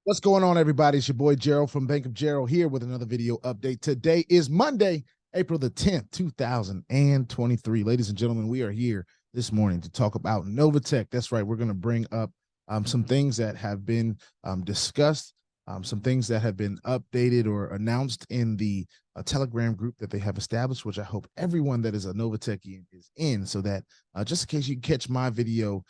What's going on, everybody? It's your boy Gerald from Bank of Gerald here with another video update. Today is Monday, April the 10th, 2023. Ladies and gentlemen, we are here this morning to talk about Novatech. That's right. We're going to bring up some things that have been discussed, some things that have been updated or announced in the Telegram group that they have established, which I hope everyone that is a Novatechian is in, so that just in case you catch my video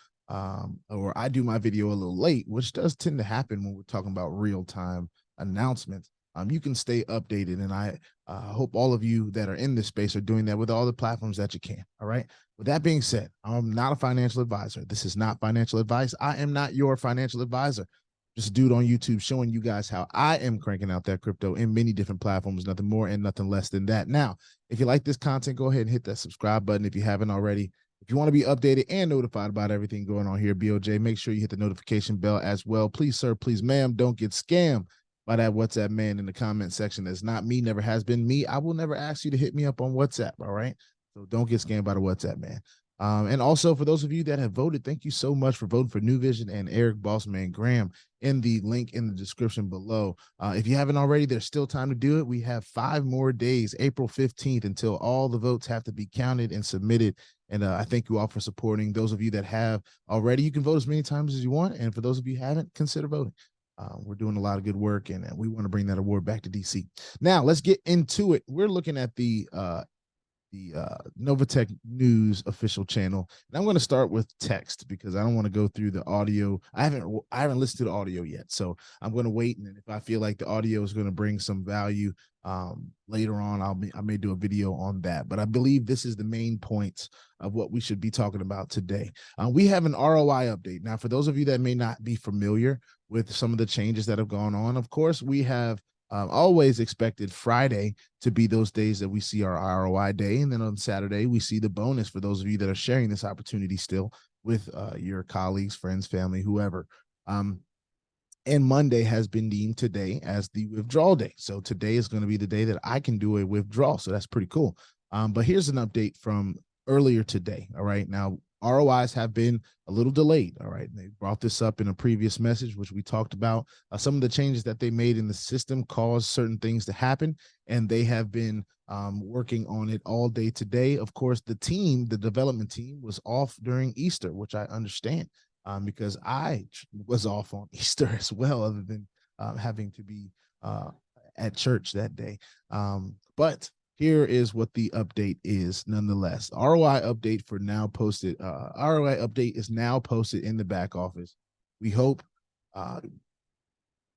or I do my video a little late, which does tend to happen when we're talking about real-time announcements, you can stay updated. And I hope all of you that are in this space are doing that with all the platforms that you can. All right. With that being said, I'm not a financial advisor. This is not financial advice. I am not your financial advisor. Just a dude on YouTube showing you guys how I am cranking out that crypto in many different platforms, nothing more and nothing less than that. Now, if you like this content, go ahead and hit that subscribe button if you haven't already. If you want to be updated and notified about everything going on here, BOJ, make sure you hit the notification bell as well. Please, sir, please, ma'am, don't get scammed by that WhatsApp man in the comment section. That's not me, never has been me. I will never ask you to hit me up on WhatsApp, all right? So don't get scammed by the WhatsApp man. And also, for those of you that have voted, thank you so much for voting for New Vision and Eric Bossman Graham in the link in the description below. If you haven't already, there's still time to do it. We have 5 more days, April 15th, until all the votes have to be counted and submitted. And I thank you all for supporting. Those of you that have already, you can vote as many times as you want. And for those of you who haven't, consider voting. We're doing a lot of good work, and we want to bring that award back to DC. Now, let's get into it. We're looking at the Novatech News official channel, and I'm going to start with text because I don't want to go through the audio. I haven't listened to the audio yet, so I'm going to wait, and if I feel like the audio is going to bring some value later on, I may do a video on that. But I believe this is the main points of what we should be talking about today. We have an ROI update. Now, for those of you that may not be familiar with some of the changes that have gone on, of course, we have always expected Friday to be those days that we see our ROI day. And then on Saturday, we see the bonus for those of you that are sharing this opportunity still with your colleagues, friends, family, whoever. And Monday has been deemed today as the withdrawal day. So today is going to be the day that I can do a withdrawal. So that's pretty cool. But here's an update from earlier today. All right. Now, ROIs have been a little delayed. All right. They brought this up in a previous message, which we talked about. Some of the changes that they made in the system caused certain things to happen, and they have been working on it all day today. Of course, the development team was off during Easter, which I understand because I was off on Easter as well, other than having to be at church that day. But here is what the update is nonetheless. ROI update for now posted. ROI update is now posted in the back office. We hope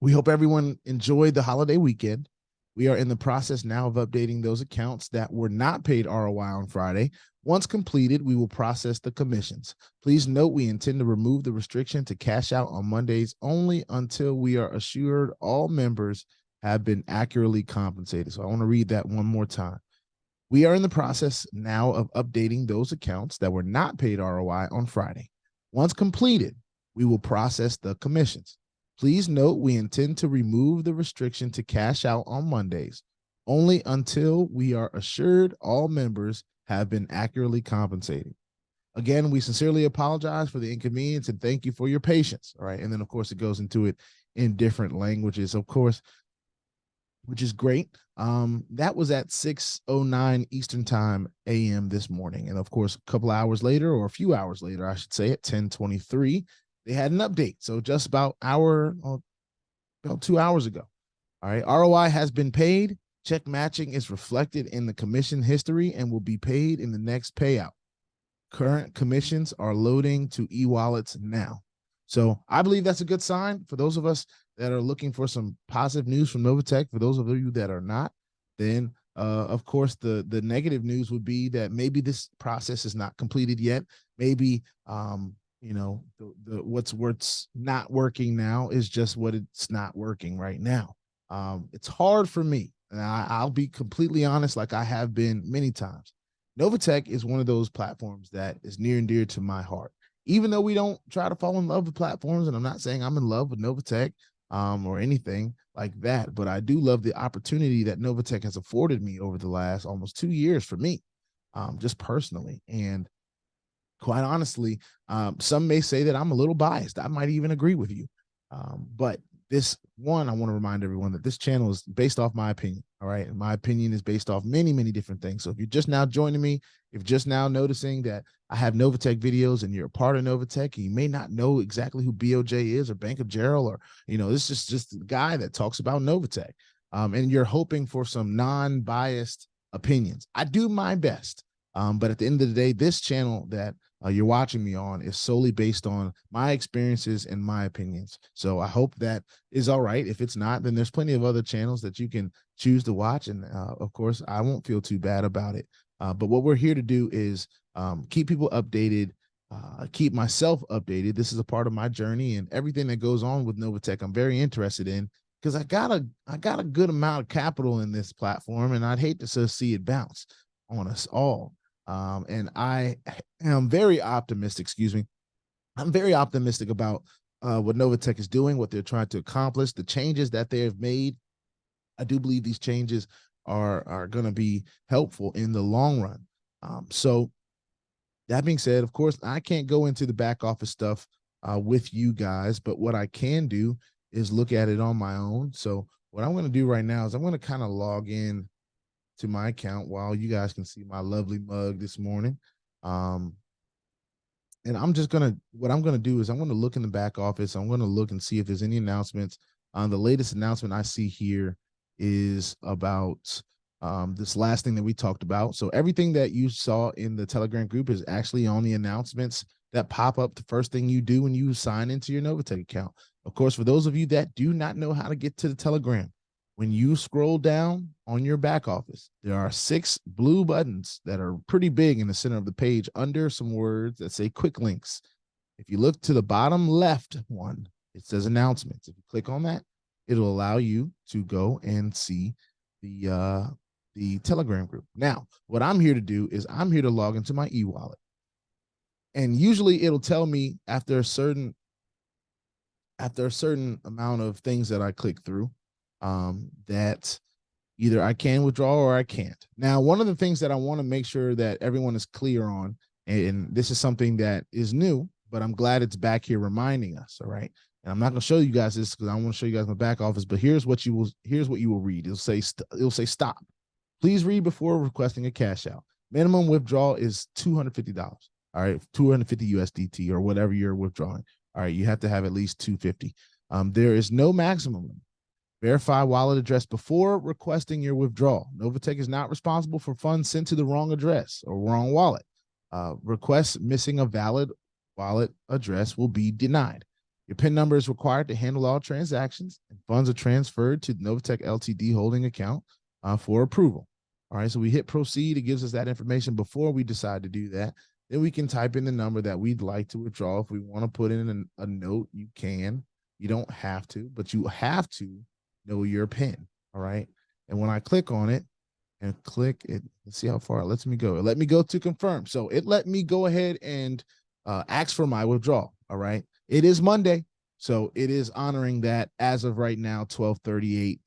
everyone enjoyed the holiday weekend. We are in the process now of updating those accounts that were not paid ROI on Friday. Once completed, we will process the commissions. Please note we intend to remove the restriction to cash out on Mondays only until we are assured all members have been accurately compensated. So I want to read that one more time. We are in the process now of updating those accounts that were not paid ROI on Friday. Once completed, we will process the commissions. Please note we intend to remove the restriction to cash out on Mondays only until we are assured all members have been accurately compensated. Again, we sincerely apologize for the inconvenience and thank you for your patience. All right. And then, of course, it goes into it in different languages, of course, which is great. That was at 6:09 Eastern Time AM this morning. And of course, a couple hours later, or a few hours later, I should say, at 10:23, they had an update. So just about 2 hours ago. All right. ROI has been paid. Check matching is reflected in the commission history and will be paid in the next payout. Current commissions are loading to e-wallets now. So I believe that's a good sign for those of us that are looking for some positive news from Novatech. For those of you that are not, then of course the negative news would be that maybe this process is not completed yet. Maybe you know, what's not working now is just what it's not working right now. It's hard for me, and I'll be completely honest, like I have been many times. Novatech is one of those platforms that is near and dear to my heart. Even though we don't try to fall in love with platforms, and I'm not saying I'm in love with Novatech or anything like that, but I do love the opportunity that Novatech has afforded me over the last almost 2 years for me, just personally. And quite honestly, some may say that I'm a little biased. I might even agree with you. But this one, I want to remind everyone that this channel is based off my opinion. All right. And my opinion is based off many, many different things. So if you're just now joining me, if you're just now noticing that I have Novatech videos and you're a part of Novatech, and you may not know exactly who BOJ is or Bank of Gerald, or, this is just a guy that talks about Novatech. And you're hoping for some non-biased opinions. I do my best. But at the end of the day, this channel that you're watching me on is solely based on my experiences and my opinions. So I hope that is all right. If it's not, then there's plenty of other channels that you can choose to watch. And of course, I won't feel too bad about it. But what we're here to do is keep people updated, keep myself updated. This is a part of my journey, and everything that goes on with Novatech, I'm very interested in, because I got a good amount of capital in this platform, and I'd hate to see it bounce on us all. And I am very optimistic, I'm very optimistic about what Novatech is doing, what they're trying to accomplish, the changes that they have made. I do believe these changes are going to be helpful in the long run. So that being said, of course, I can't go into the back office stuff with you guys, but what I can do is look at it on my own. So what I'm going to do right now is I'm going to kind of log in to my account while you guys can see my lovely mug this morning. And I'm just what I'm gonna do is I'm gonna look in the back office. I'm gonna look and see if there's any announcements. The latest announcement I see here is about this last thing that we talked about. So everything that you saw in the Telegram group is actually on the announcements that pop up the first thing you do when you sign into your Novatech account. Of course, for those of you that do not know how to get to the Telegram, when you scroll down on your back office, there are 6 blue buttons that are pretty big in the center of the page under some words that say quick links. If you look to the bottom left one, it says announcements. If you click on that, it'll allow you to go and see the Telegram group. Now, what I'm here to do is I'm here to log into my e-wallet. And usually it'll tell me after a certain amount of things that I click through, that either I can withdraw or I can't. Now, one of the things that I want to make sure that everyone is clear on, and this is something that is new, but I'm glad it's back here reminding us. All right. And I'm not going to show you guys this because I want to show you guys my back office, but here's what you will read. It'll say stop. Please read before requesting a cash out. Minimum withdrawal is $250. All right. 250 USDT or whatever you're withdrawing. All right. You have to have at least 250. There is no maximum limit. Verify wallet address before requesting your withdrawal. Novatech is not responsible for funds sent to the wrong address or wrong wallet. Requests missing a valid wallet address will be denied. Your PIN number is required to handle all transactions, and funds are transferred to the Novatech Ltd holding account for approval. All right, so we hit proceed. It gives us that information before we decide to do that. Then we can type in the number that we'd like to withdraw. If we want to put in a note, you can. You don't have to, but you have to know your PIN. All right. And when I click on it and click it, let's see how far it lets me go. It let me go to confirm. So it let me go ahead and ask for my withdrawal. All right. It is Monday, so it is honoring that as of right now, 12:38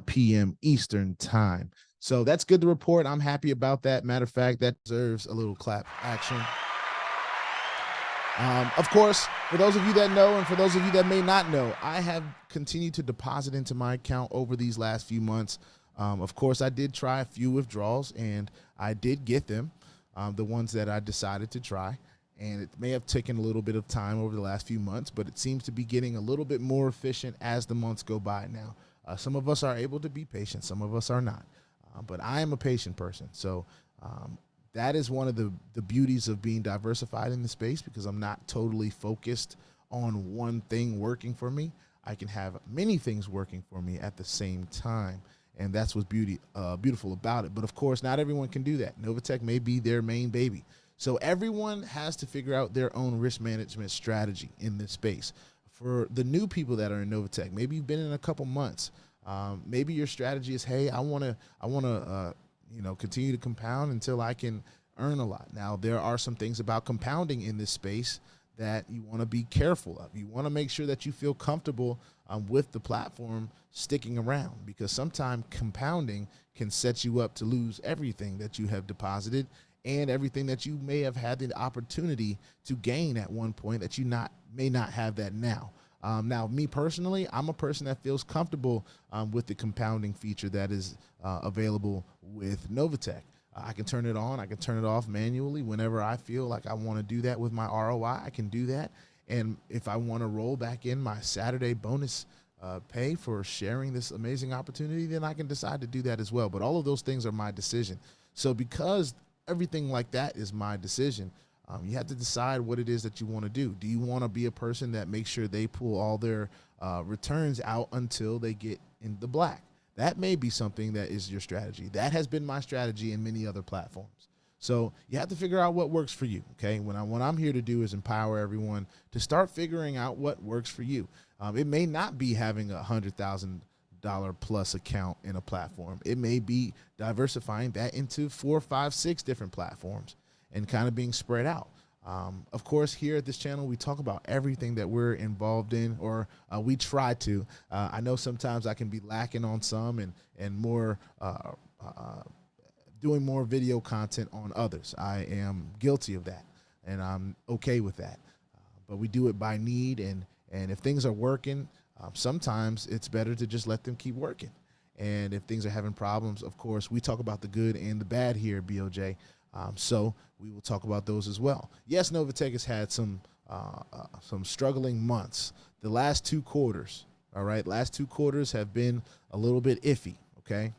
p.m. Eastern time. So that's good to report. I'm happy about that. Matter of fact, that deserves a little clap action. Of course, for those of you that know, and for those of you that may not know, I have continued to deposit into my account over these last few months. Of course, I did try a few withdrawals, and I did get them, the ones that I decided to try. And it may have taken a little bit of time over the last few months, but it seems to be getting a little bit more efficient as the months go by now. Some of us are able to be patient. Some of us are not. But I am a patient person. So that is one of the beauties of being diversified in the space, because I'm not totally focused on one thing working for me. I can have many things working for me at the same time. And that's what's beautiful about it. But of course, not everyone can do that. Novatech may be their main baby. So everyone has to figure out their own risk management strategy in this space. For the new people that are in Novatech, maybe you've been in a couple months. Maybe your strategy is, hey, I want to continue to compound until I can earn a lot. Now, there are some things about compounding in this space that you want to be careful of. You want to make sure that you feel comfortable with the platform sticking around, because sometimes compounding can set you up to lose everything that you have deposited and everything that you may have had the opportunity to gain at one point that you may not have that now. Now, me personally, I'm a person that feels comfortable with the compounding feature that is available with Novatech. I can turn it on, I can turn it off manually whenever I feel like I want to do that with my ROI. I can do that. And if I want to roll back in my Saturday bonus pay for sharing this amazing opportunity, then I can decide to do that as well. But all of those things are my decision. So because everything like that is my decision, you have to decide what it is that you want to do. Do you want to be a person that makes sure they pull all their returns out until they get in the black? That may be something that is your strategy. That has been my strategy in many other platforms. So you have to figure out what works for you, okay? What I'm here to do is empower everyone to start figuring out what works for you. It may not be having a $100,000 plus account in a platform. It may be diversifying that into 4, 5, 6 different platforms and kind of being spread out. Of course, here at this channel, we talk about everything that we're involved in, or we try to. I know sometimes I can be lacking on some and more doing more video content on others. I am guilty of that, and I'm okay with that. But we do it by need, and if things are working, sometimes it's better to just let them keep working. And if things are having problems, of course, we talk about the good and the bad here at BOJ. So we will talk about those as well. Yes, Novatech has had some struggling months. The last 2 quarters, all right, last 2 quarters have been a little bit iffy, okay?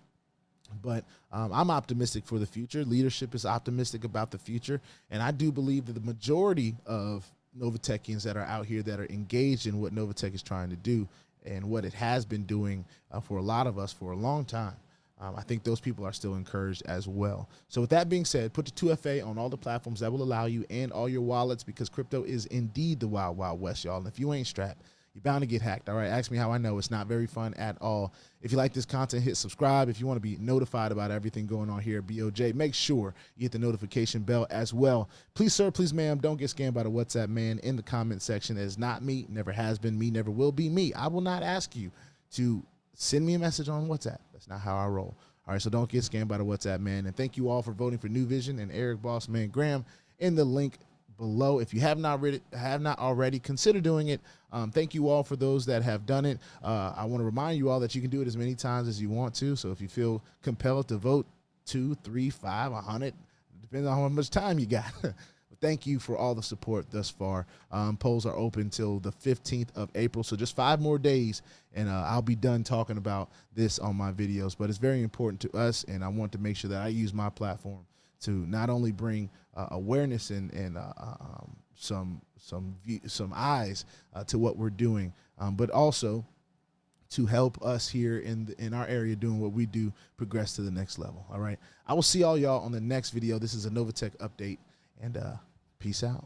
But I'm optimistic for the future. Leadership is optimistic about the future. And I do believe that the majority of Novatechians that are out here that are engaged in what Novatech is trying to do and what it has been doing for a lot of us for a long time, I think those people are still encouraged as well. So with that being said, put the 2FA on all the platforms that will allow you and all your wallets, because crypto is indeed the wild, wild west, y'all. And if you ain't strapped, you're bound to get hacked. All right, ask me how I know. It's not very fun at all. If you like this content, hit subscribe. If you want to be notified about everything going on here at BOJ, make sure you hit the notification bell as well. Please, sir, please, ma'am, don't get scammed by the WhatsApp man in the comment section. That is not me, never has been me, never will be me. I will not ask you to send me a message on WhatsApp. That's not how I roll. All right, so don't get scammed by the WhatsApp man. And thank you all for voting for New Vision and Eric Bossman Graham in the link below. If you have not already, consider doing it. Thank you all for those that have done it. I want to remind you all that you can do it as many times as you want to. So if you feel compelled to vote 2, 3, 5, 100, depending on how much time you got. Thank you for all the support thus far. Polls are open till the 15th of April, so just 5 more days, and I'll be done talking about this on my videos. But it's very important to us, and I want to make sure that I use my platform to not only bring awareness and some eyes to what we're doing, but also to help us here in our area doing what we do progress to the next level. All right, I will see all y'all on the next video. This is a Novatech update, and peace out.